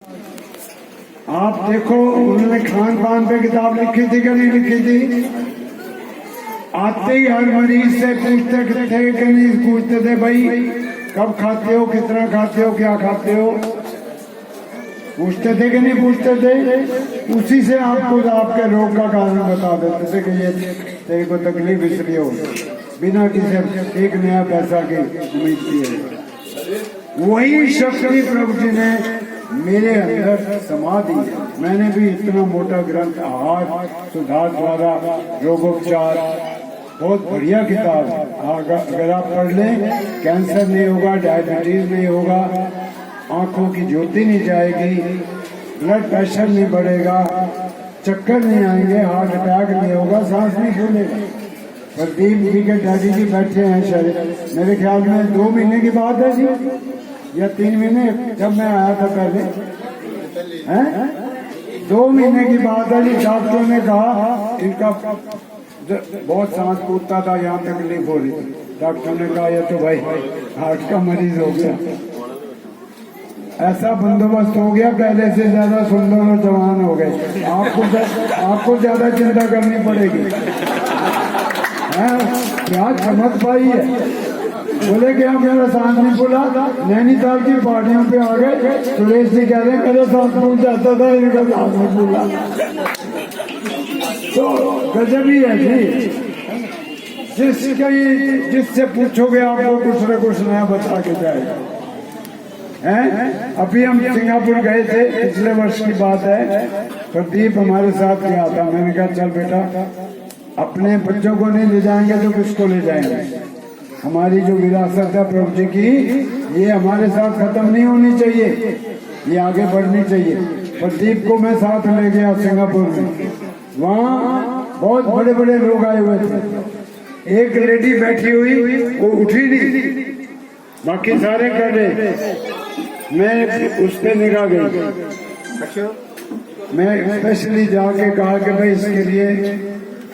आप देखो उन्होंने खान पान पे किताब लिखी थी कि नहीं लिखी थी। आते ही हर मरीज से पूछते थे कि नहीं पूछते थे भाई कब खाते हो, कितना खाते हो, क्या खाते हो, पूछते थे कि नहीं पूछते थे। उसी से आपको आपके रोग का कारण बता देते थे कि ये तेरे को तकलीफ इसलिए हो, बिना किसी एक नया पैसा की उम्मीद किए। वही शक्ति प्रभु जी ने मेरे अंदर समा दी। मैंने भी इतना मोटा ग्रंथ आहार सुधार द्वारा रोगोपचार, बहुत बढ़िया किताब है। अगर आप पढ़ लें, कैंसर नहीं होगा, डायबिटीज नहीं होगा, आंखों की ज्योति नहीं जाएगी, ब्लड प्रेशर नहीं बढ़ेगा, चक्कर नहीं आएंगे, हार्ट अटैक नहीं होगा, सांस नहीं फूलेगा। प्रदीप जी के डैडी जी बैठे हैं शायद, मेरे ख्याल में 2 महीने की बात है जी या 3 महीने, जब मैं आया था पहले हैं, 2 महीने की बात है जी। डॉक्टर ने कहा इनका बहुत सांस फूलता था, यहाँ तकलीफ हो रही थी। डॉक्टर ने कहा ये तो भाई हार्ट का मरीज हो गया। ऐसा बंदोबस्त हो गया, पहले से ज्यादा सुंदर और जवान हो गए। आपको ज्यादा चिंता करनी पड़ेगी। क्या चमक पाई है। बोले कि हम मेरा सांस नहीं फूला, नैनीताल की पहाड़ियों पे आ गए, सुरेश जी कह रहे मेरा सांस फूल जाता था, इनका सांस नहीं फूला। तो गजब ही है जी। जिससे पूछोगे आपको कुछ न कुछ नया बता के जाएगा। हैं अभी हम सिंगापुर गए थे, पिछले वर्ष की बात है। प्रदीप हमारे साथ गया था। मैंने कहा चल बेटा, अपने बच्चों को नहीं ले जाएंगे तो किसको ले जाएंगे। हमारी जो विरासत है प्रभु जी की, ये हमारे साथ खत्म नहीं होनी चाहिए, ये आगे बढ़नी चाहिए। प्रदीप को मैं साथ ले गया सिंगापुर में। वहाँ बहुत बड़े बड़े लोग आए हुए थे। एक लेडी बैठी हुई, वो उठी नहीं, बाकी सारे कर रहे। मैं उस पर निगाह गई। मैं स्पेशली जाके कहा कि भाई इसके लिए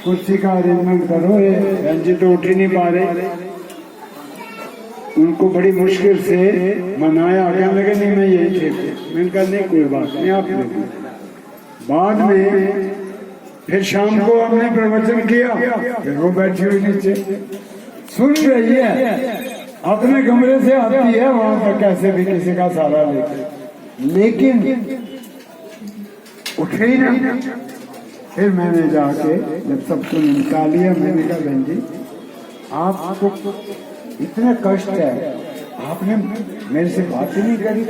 कुर्सी का अरेंजमेंट करो। ये बहन जी तो उठ ही नहीं पा रहे। उनको बड़ी मुश्किल से मनाया, कहने लगे नहीं मैं यही ठीक हूँ। मैंने कहा नहीं कोई बात नहीं, आप लोग। बाद में फिर शाम को हमने प्रवचन किया, फिर वो बैठी हुई नीचे सुन रही है, अपने कमरे से आती है वहां पर कैसे भी किसी का सहारा लेकिन उठे ही ना। फिर मैंने जाके जब सबको निपटा लिया, मैंने कहा बहन जी आपको इतने कष्ट है, आपने मेरे से बात ही नहीं करी।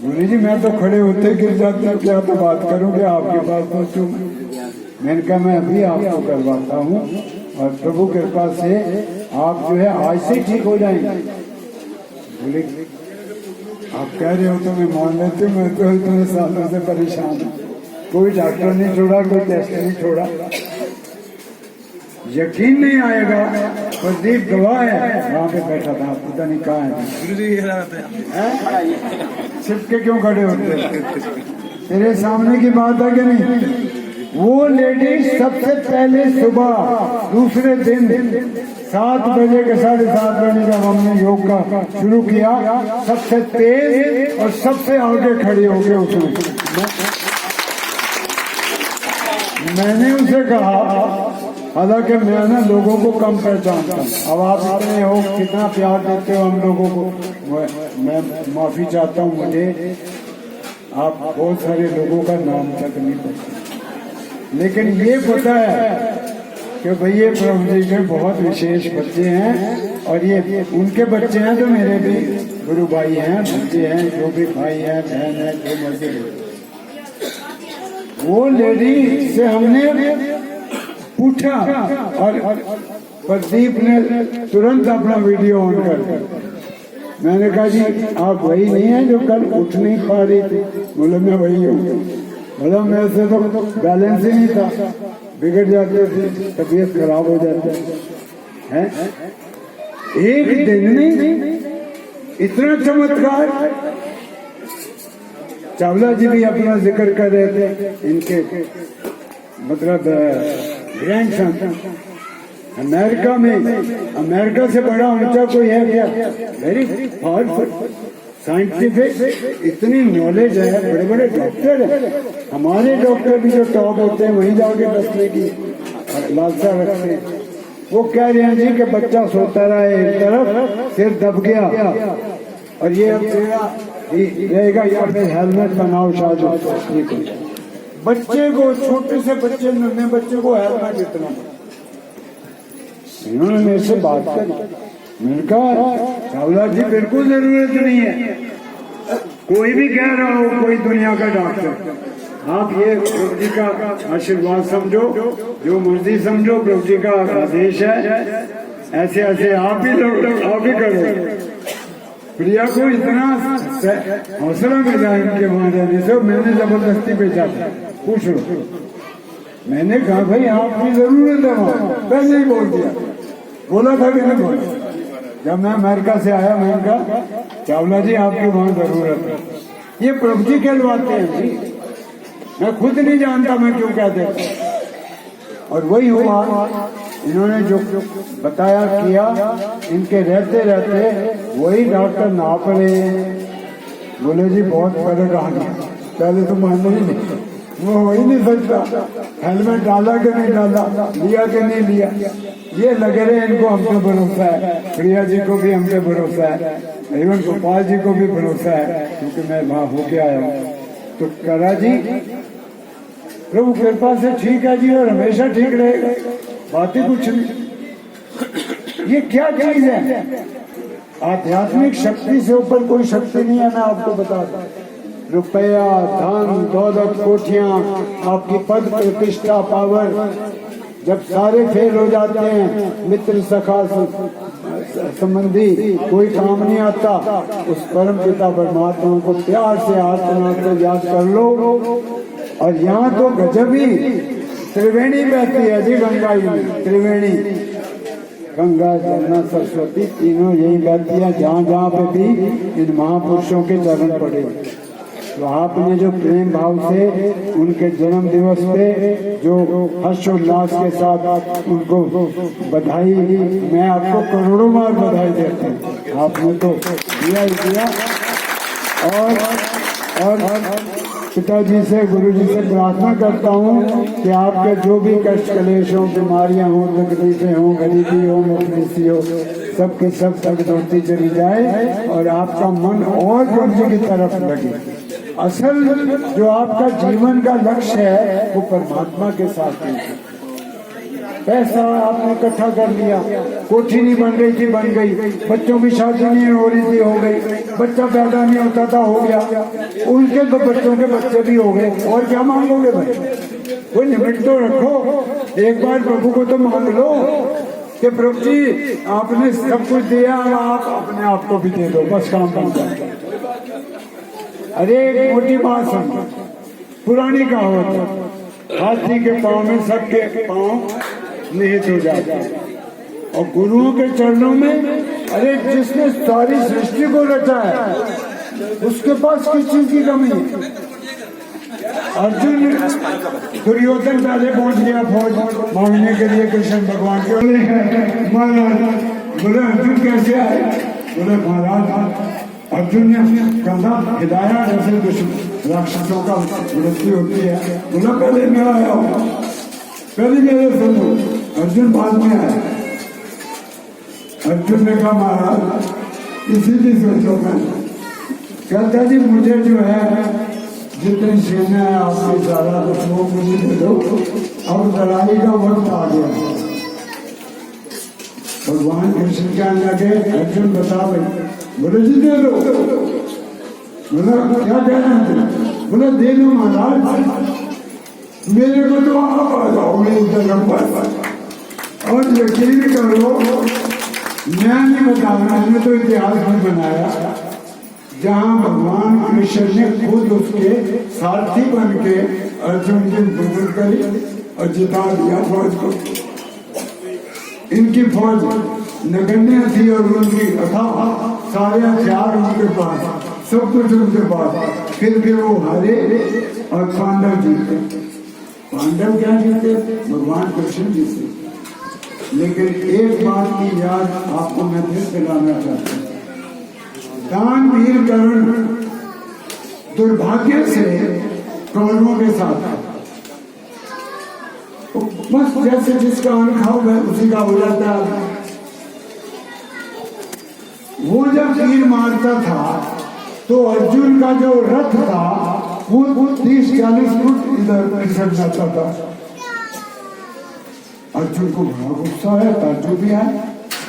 बोले जी मैं तो खड़े होते गिर जाता, क्या तो बात करूंगे, आपके पास पहुंचू। मैंने कहा मैं अभी आपको करवाता हूँ और प्रभु कृपा से आप जो है आज से ठीक हो जाएंगे। बोले आप कह रहे हो तो मैं मान लेती हूँ, मैं तो इतने सालों से परेशान हूँ। कोई डॉक्टर नहीं छोड़ा, कोई टेस्ट नहीं छोड़ा। यकीन नहीं आएगा, प्रदीप गवाह है, वहाँ पे बैठा था, पता नहीं कहाँ है। छिपके क्यों खड़े होते, तेरे सामने की बात है कि नहीं। वो लेडी सबसे पहले सुबह दूसरे दिन 7 बजे के 7:30 बजे जब हमने योग का शुरू किया, सबसे तेज और सबसे आगे खड़ी हो गई उसने। मैंने उसे कहा, हालांकि मैं ना लोगों को कम पहचानता हूँ, अब आप इतने हो, कितना प्यार देते हो हम लोगों को, मैं माफी चाहता हूँ। मुझे आप बहुत सारे लोगों का नाम तक नहीं पता, लेकिन ये पता है कि भाई ये प्रभु जी के बहुत विशेष बच्चे हैं और ये उनके बच्चे हैं, तो मेरे भी गुरु भाई हैं, बच्चे हैं, जो भी भाई हैं, बहन है, जो मर्जी। वो लेडी से हमने पूछा और प्रदीप ने तुरंत अपना वीडियो ऑन कर दिया। मैंने कहा जी आप वही नहीं है जो कल उठ नहीं पा रही थी। बोले मैं वही हूँ। बोला मेरे से तो बैलेंस ही नहीं था, बिगड़ जाते थे, तबीयत खराब हो जाती है। एक दिन में इतना चमत्कार। चावला जी भी अपना जिक्र कर रहे थे, इनके मतलब ग्रैंडसन अमेरिका में, अमेरिका से बड़ा ऊंचा कोई है क्या, वेरी पावरफुल। साइंटिफिक इतनी नॉलेज है, बड़े बड़े डॉक्टर हैं। हमारे डॉक्टर भी जो टॉप होते हैं वहीं जाके बसने की लालसा रखते हैं। वो कह रहे हैं जी कि बच्चा सोता रहा एक तरफ, सिर दब गया और ये अब रहेगा या फिर हेलमेट बनाओ शायद ठीक हो जाए। बच्चे को, छोटे से बच्चे, नन्हे बच्चे को हेलमेट इतना, इन्होंने मेरे से बात करी। मैंने कहा चावला जी बिल्कुल जरूरत नहीं है, कोई भी कह रहा हो, कोई दुनिया का डॉक्टर, आप ये प्रभु जी का आशीर्वाद समझो, जो मर्जी समझो, प्रभु जी का आदेश है, ऐसे ऐसे आप भी करो। प्रिया को इतना हौसला मिला इनके वहां रहने से, मैंने जबरदस्ती भेजा था। पूछ लो, मैंने कहा भाई आपकी जरूरत है वहां, पहले ही बोल दिया, बोला था कि नहीं बोला। जब मैं अमेरिका से आया, मैंने कहा चावला जी आपकी वहां जरूरत है। ये प्रभु जी कहलवाते हैं जी, मैं खुद नहीं जानता मैं क्यों कहते। और वही हुआ, इन्होंने जो बताया किया, इनके रहते रहते वही डॉक्टर नाप रहे हैं, बोले जी बहुत फर्क आ गया। पहले तो मानना ही नहीं, वो हो ही नहीं सकता, हेलमेट डाला कि नहीं डाला, लिया कि नहीं लिया, ये लगे रहे इनको हम पे भरोसा है, प्रिया जी को भी हम पे भरोसा है, इवन गोपाल जी को भी भरोसा है, क्योंकि मैं वहां होके आया हूँ। तो करा जी प्रभु कृपा से ठीक है जी, और हमेशा ठीक रहेगा, बात ही कुछ नहीं। ये क्या चीज है? आध्यात्मिक शक्ति से ऊपर कोई शक्ति नहीं है। मैं आपको बता दूं, रुपया, धन दौलत, कोठियां, आपकी पद प्रतिष्ठा, पावर, जब सारे फेल हो जाते हैं, मित्र सखा संबंधी कोई काम नहीं आता, उस परम पिता परमात्मा को प्यार से हाथ को याद कर लो। और यहाँ तो गजब ही त्रिवेणी बहती है जी, गंगा ही त्रिवेणी, गंगा जमुना सरस्वती तीनों यही बहती है, जहाँ जहाँ पे भी इन महापुरुषों के चरण पड़े। तो आपने जो प्रेम भाव से उनके जन्म दिवस पे जो हर्षोल्लास के साथ उनको बधाई, मैं आपको करोड़ों बार बधाई देता हूँ, आपने तो दिया ही दिया। और पिताजी से, गुरु जी से प्रार्थना करता हूँ कि आपके जो भी कष्ट क्लेश हो, बीमारियां हो, तकलीफें हो, गरीबी हो, मुफलिसी हो, सबके सब तक धोती चली जाए और आपका मन और प्रभु जी की तरफ लगे। असल जो आपका जीवन का लक्ष्य है वो परमात्मा के साथ है। पैसा आपने इकट्ठा कर लिया, कोठी नहीं बन रही थी, बन गई, बच्चों की शादी नहीं हो रही थी, हो गई, बच्चा पैदा नहीं होता था, हो गया, उनके बच्चों के बच्चे भी हो गए, और क्या मांगोगे भाई? कोई लिमिट तो रखो। एक बार प्रभु को तो मांग लो कि प्रभु जी आपने सब कुछ दिया, आप अपने आप को भी दे दो, बस काम बन जाए। अरे एक मोटी बात समझो, पुरानी कहावत, हाथी के पाँव में सबके पाँव निहित हो जाता है, और गुरुओं के चरणों में, अरे जिसने सारी सृष्टि को रचा है उसके पास किस चीज की कमी है? अर्जुन, दुर्योधन पहले पहुंच गया फौज मांगने के लिए कृष्ण भगवान के। महाराज बोले अर्जुन कैसे आए? बोले महाराज अर्जुन ने कहा हिदाया जैसे दुश्मन राक्षसों का मृत्यु होती है। बोला पहले मैं आया हूँ, पहले मेरे सुनो, अर्जुन बाद में आया। अर्जुन ने कहा महाराज इसीलिए सोचो, मैं कहता जी मुझे जो है जितनी सेना है आपकी सारा कुछ वो मुझे दे दो, अब लड़ाई का वक्त आ गया। भगवान कृष्ण कहने लगे अर्जुन बता भाई, बोले जी दे दो। बोला क्या कहना है? बोला दे दो महाराज, मेरे को तो आप आ जाओगे जगह पर। और यकीन करो मैं नहीं बता रहा, मैंने तो इतिहास में बनाया जहाँ भगवान कृष्ण ने खुद उसके सारथी बन के अर्जुन की मदद करी और जिता दिया फौज को। इनकी फौज नगण्य थी और उनकी अथाह सारे हथियार उनके पास, सब कुछ उनके पास, फिर भी वो हारे और पांडव जीते। पांडव क्या जीते? भगवान कृष्ण जीते। लेकिन एक बात की याद आपको मैं फिर दिलाना चाहता हूँ, दानवीर करण दुर्भाग्य से कौरवों के साथ था। तो बस जैसे जिसका अन्न खाओगे उसी का हो जाता है। वो जब तीर मारता था तो अर्जुन का जो रथ था वो 30-40 फुट इधर खिसक जाता था। अर्जुन को बड़ा गुस्सा है, ताज्जुब भी है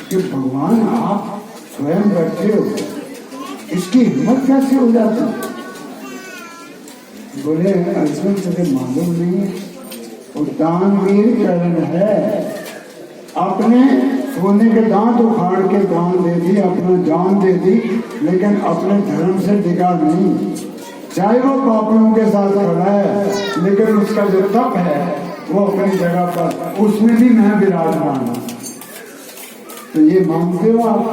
कि भगवान आप स्वयं बैठे हो, इसकी हिम्मत कैसे हो जाती है? बोले अर्जुन तुझे मालूम नहीं है, वो दानवीर करण है, अपने सोने के दांत उखाड़ के दान दे दी, अपना जान दे दी, लेकिन अपने धर्म से डिगा नहीं। चाहे वो पापियों के साथ खड़ा है, लेकिन उसका जो तप है वो अपनी जगह पर, उसमें भी मैं विराजमान हूं। तो ये मानते हो आप?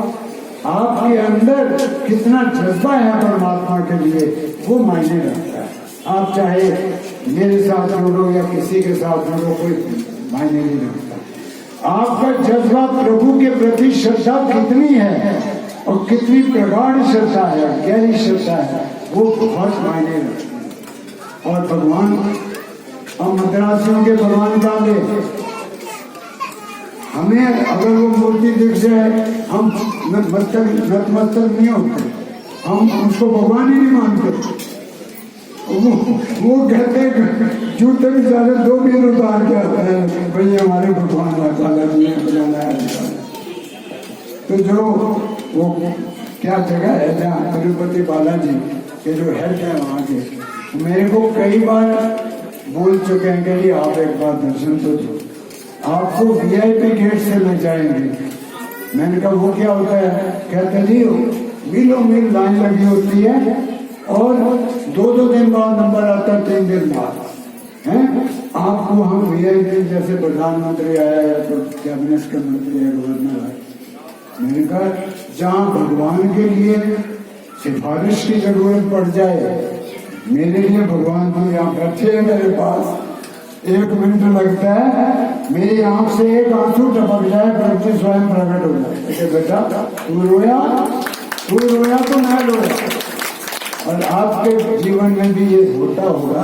आपके अंदर कितना जज्बा है परमात्मा के लिए, वो मायने रखता है। आप चाहे मेरे साथ जुड़ो या किसी के साथ जुड़ो, कोई मायने नहीं रखता। आपका जज्बा प्रभु के प्रति श्रद्धा कितनी है और कितनी प्रगाढ़ श्रद्धा है, गहरी श्रद्धा है, वो बहुत मायने रखती है। और भगवान, हम मद्रासियों के भगवान काले, हमें अगर वो मूर्ति दिख जाए हम नतमस्तक नहीं होते, हम उसको भगवान ही नहीं मानते। वो कहते हैं जूते भी सारे 2 मील उतार के आते हैं, भाई हमारे भगवान बनाना है। तो जो वो क्या जगह है जहाँ तिरुपति बालाजी के जो हेड है वहाँ के, मेरे को कई बार बोल चुके हैं कि आप एक बार दर्शन तो दो, आपको VIP गेट से ले जाएंगे। मैंने कहा वो क्या होता है? कहते जी मीलों मील लाइन लगी होती है और 2-2 दिन बाद नंबर आता है, 3 दिन बाद है। आपको हम VIP जैसे प्रधानमंत्री आया या तो कैबिनेट का मंत्री है, गवर्नर है। मैंने कहा जहाँ भगवान के लिए सिफारिश की जरूरत पड़ जाए, मेरे लिए भगवान तो यहाँ बैठे हैं मेरे पास, 1 मिनट लगता है, मेरी आंख से एक आंसू टपक जाए, प्रभु स्वयं प्रकट हो जाए। बेटा तू रोया तो मैं रोया। और आपके जीवन में भी ये होता होगा,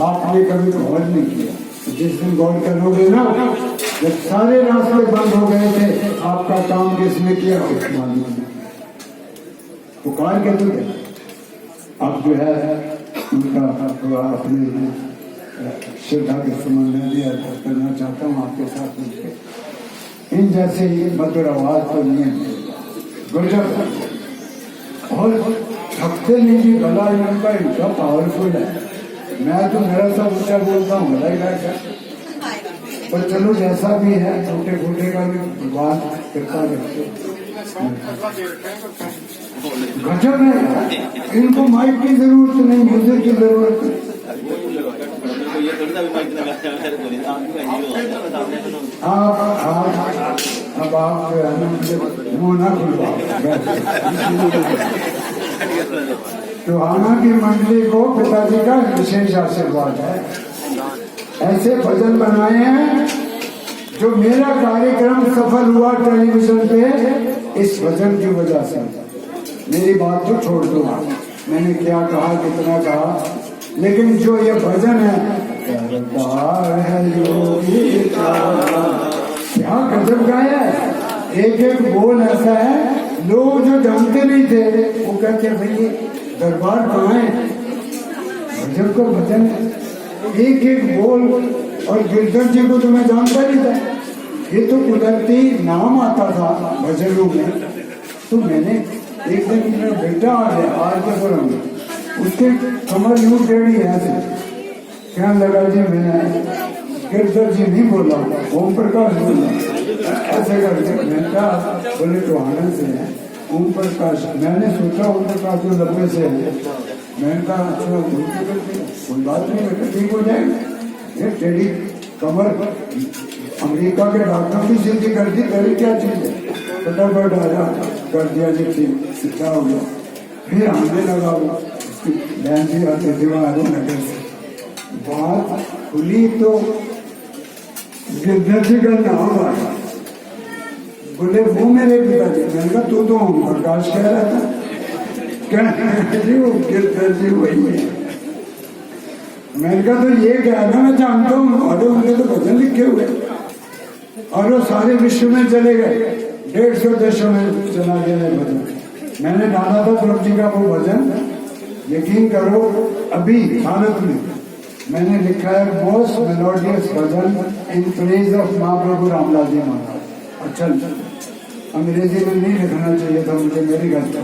आपने कभी गौर नहीं किया। जिस दिन गौर करोगे ना, जब सारे रास्ते बंद हो गए थे, आपका काम किसने किया कुछ मालूम नहीं, पुकार के तो अब जो है उनका अपने श्रद्धा के संबंध दिया करना चाहता हूँ आपके साथ मिलकर। इन जैसे ही मधुर आवाज तो नहीं है, गजब और थकते नहीं भी, गला इनका इतना पावरफुल है। मैं तो मेरा सब ऊंचा बोलता हूँ, गला इलाका, पर चलो जैसा भी है, छोटे फूटे का भी भगवान कृपा रखे। गजब है, इनको माइक की जरूरत नहीं, म्यूजिक की जरूरत है। अब आप जो है ना मुँह ना खुलवाओ। टोहाना की मंडली को पिताजी का विशेष आशीर्वाद है। ऐसे भजन बनाए हैं, जो मेरा कार्यक्रम सफल हुआ टेलीविजन पे इस भजन की वजह से। मेरी बात तो छोड़ दो, मैंने क्या कहा, कितना कहा, लेकिन जो ये भजन है क्या गजब गाया है। एक बोल ऐसा है, लोग जो जानते नहीं थे वो कहते भाई दरबार कहाँ है, गजब का भजन है। एक बोल, और गिरधर जी को तो मैं जानता नहीं था, ये तो कुदरती नाम आता था भजनों में। तो मैंने एक दिन मेरा बेटा आ गया आरकेपुरम में, उसके कमर यूं टेढ़ी है ऐसे, कहने लगा जी मैंने गिरधर जी नहीं बोला, ओम प्रकाश बोला, ऐसे करके। मैंने कहा बोले टोहाना से है ओम प्रकाश। मैंने सोचा ओम प्रकाश जो लंबे से है, मैंने कहा अच्छा कोई बात नहीं बेटा, ठीक हो जाएगा। ये टेढ़ी कमर अमेरिका के डॉक्टर की सीधी कर दी, पहले क्या चीज है, फटाफट आया कर दिया जी, ठीक सीखा हो गया। फिर आने लगा वो, बहन जी आते थे वहां नगर से, बात खुली तो गिरधर जी का नाम आया। बोले वो मेरे पिताजी। मैंने कहा तू तो ओम प्रकाश कह रहा था। जी वो गिरधर जी वही है। मैंने कहा तो ये क्या है ना, मैं जानता हूँ, अरे उनके तो भजन लिखे हुए और वो सारे विश्व में चले गए, 150 देशों में चला गया भजन। मैंने डाला था प्रभु जी का वो भजन, यकीन करो अभी भारत में मैंने लिखा है most melodious bhajan in praise of Mahaprabhu Ramlal ji Maharaj. अच्छा, अंग्रेजी में नहीं लिखना चाहिए था मुझे, मेरी गलती है,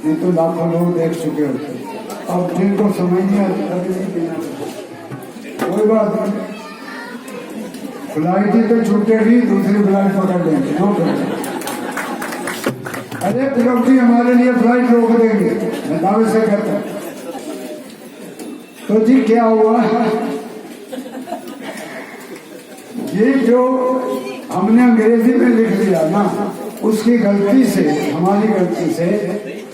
नहीं तो लाखों लोग देख चुके होते। अब जिनको समझ नहीं आता कोई बात नहीं, फ्लाइट ही तो छूटेगी, दूसरी फ्लाइट पकड़ लेंगे। No problem. अरे प्रभु जी हमारे लिए फ्लाइट रोक देंगे, मैं दावे से कहता हूँ। तो जी क्या हुआ, ये जो हमने अंग्रेजी में लिख दिया ना, उसकी गलती से, हमारी गलती से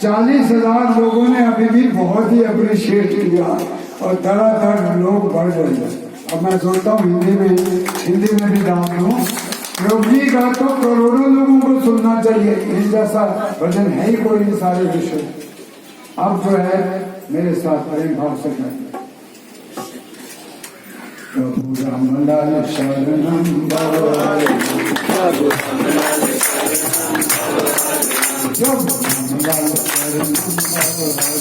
40,000 लोगों ने अभी भी बहुत ही अप्रिशिएट किया और धड़ाधड़ लोग बढ़ रहे हैं। अब मैं सोचता हूँ हिंदी में भी डाल दूँ, प्रभु जी का तो करोड़ों लोगों को सुनना चाहिए, इस जैसा भजन है ही कोई नहीं सारे विश्व में। अब जो है मेरे साथ प्रेम भाव से मैं प्रभु रामलाल शरणम भवाय, प्रभु रामलाल शरणम भवाय,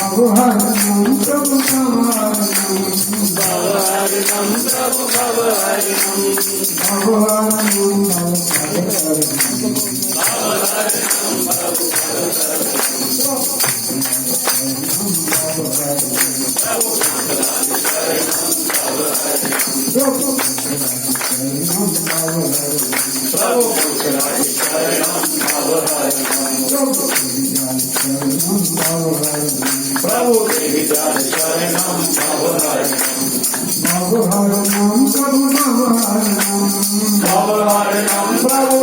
प्रभु रामलाल शरणम भवाय, प्रभु रामलाल शरणम भवाय, प्रभु भवारणम प्रभु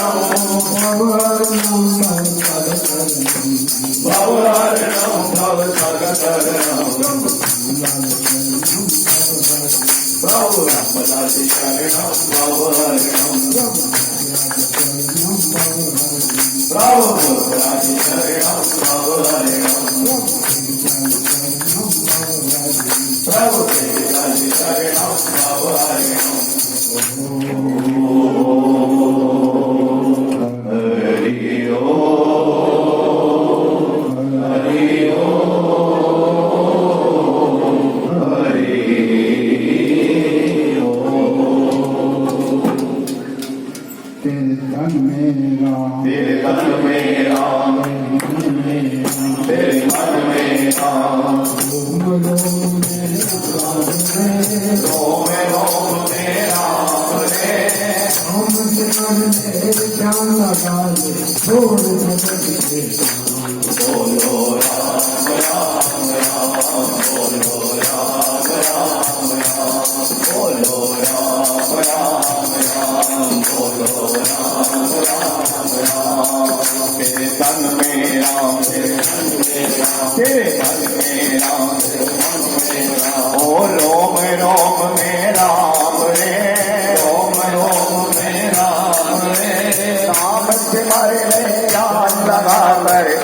भवारणम, भवारणम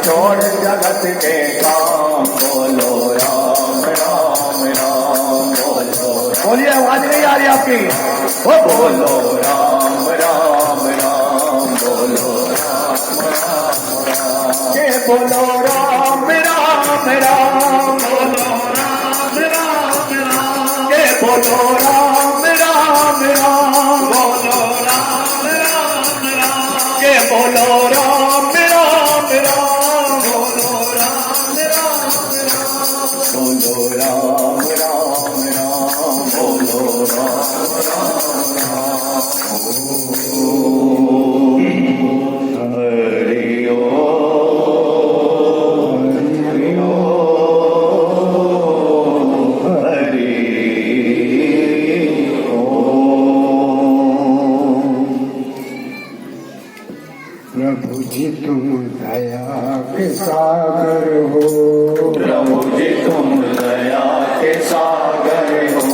छोड़ जगत के काम, बोलो राम राम राम, बोलो। बोलिए, आवाज नहीं आ रही आपकी? ओ बोलो राम राम राम, बोलो राम राम राम, के बोलो राम राम राम, बोलो राम राम राम, के बोलो राम राम राम, बोलो राम राम राम, के बोलो राम राम राम, बोलो राम राम राम, बोलो राम राम राम। हरि ओम, हरि ओम, हरि ओम। प्रभु जी तुम दया के सागर हो, प्रभु जी तुम दया के सागर हो,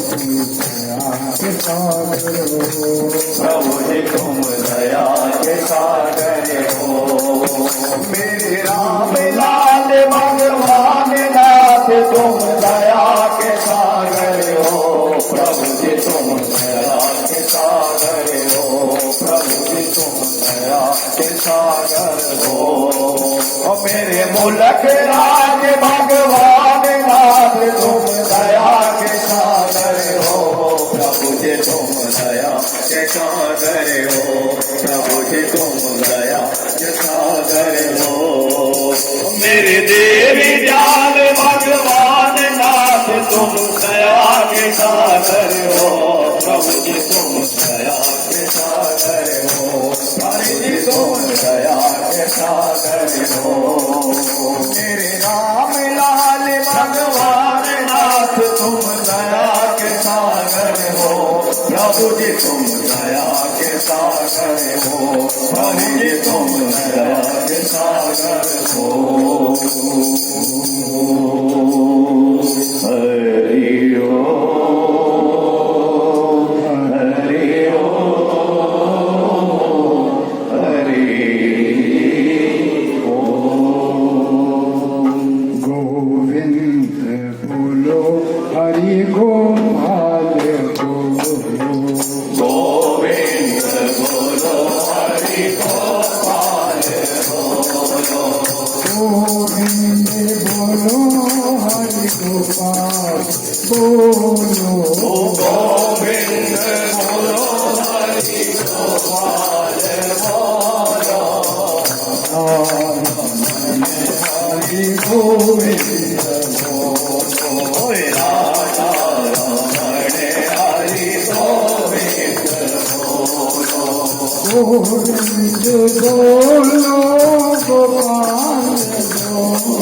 दया के सागर हो। प्रभु जी तुम दया के सागर हो। मेरे राम लाल भगवान नाथ तुम दया के सागर हो। प्रभु जी तुम दया के सागर हो। प्रभु जी तुम दया के सागर हो। और मेरे मुल्क राज भगवान नाथ तुम दया के सागर हो। प्रभु जी तुम दया के सागर हो। प्रभु जी तुम दया के सागर हो। मेरे देवी जान भगवान नाथ तुम दया के सागर हो। प्रभु जी तुम दया के सागर हो। हरि जी तुम दया के सागर हो। मेरे राम लाल भगवान नाथ तुम दया के सागर हो। प्रभु जी तुम दया के सागर हो। हरि जी तुम दया के सागर हो। हरि ओम हरि ओम हरि ओम। गोविंद बोलो हरि गोपाल बोलो। गोविंद बोलो हरि गोपाल बोलो। गोविंद बोलो हरि गोपाल बोलो। गोविंद बोलो हरि गोपाल बोलो। हरि गोविंद बोलो राधा रमण हरि गोविंद बोलो। गोविंद बोलो गोपाल बोलो।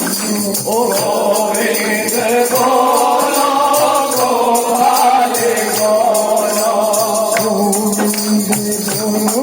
गोविंद बोलो गोपाल बोलो। गोविंद बोलो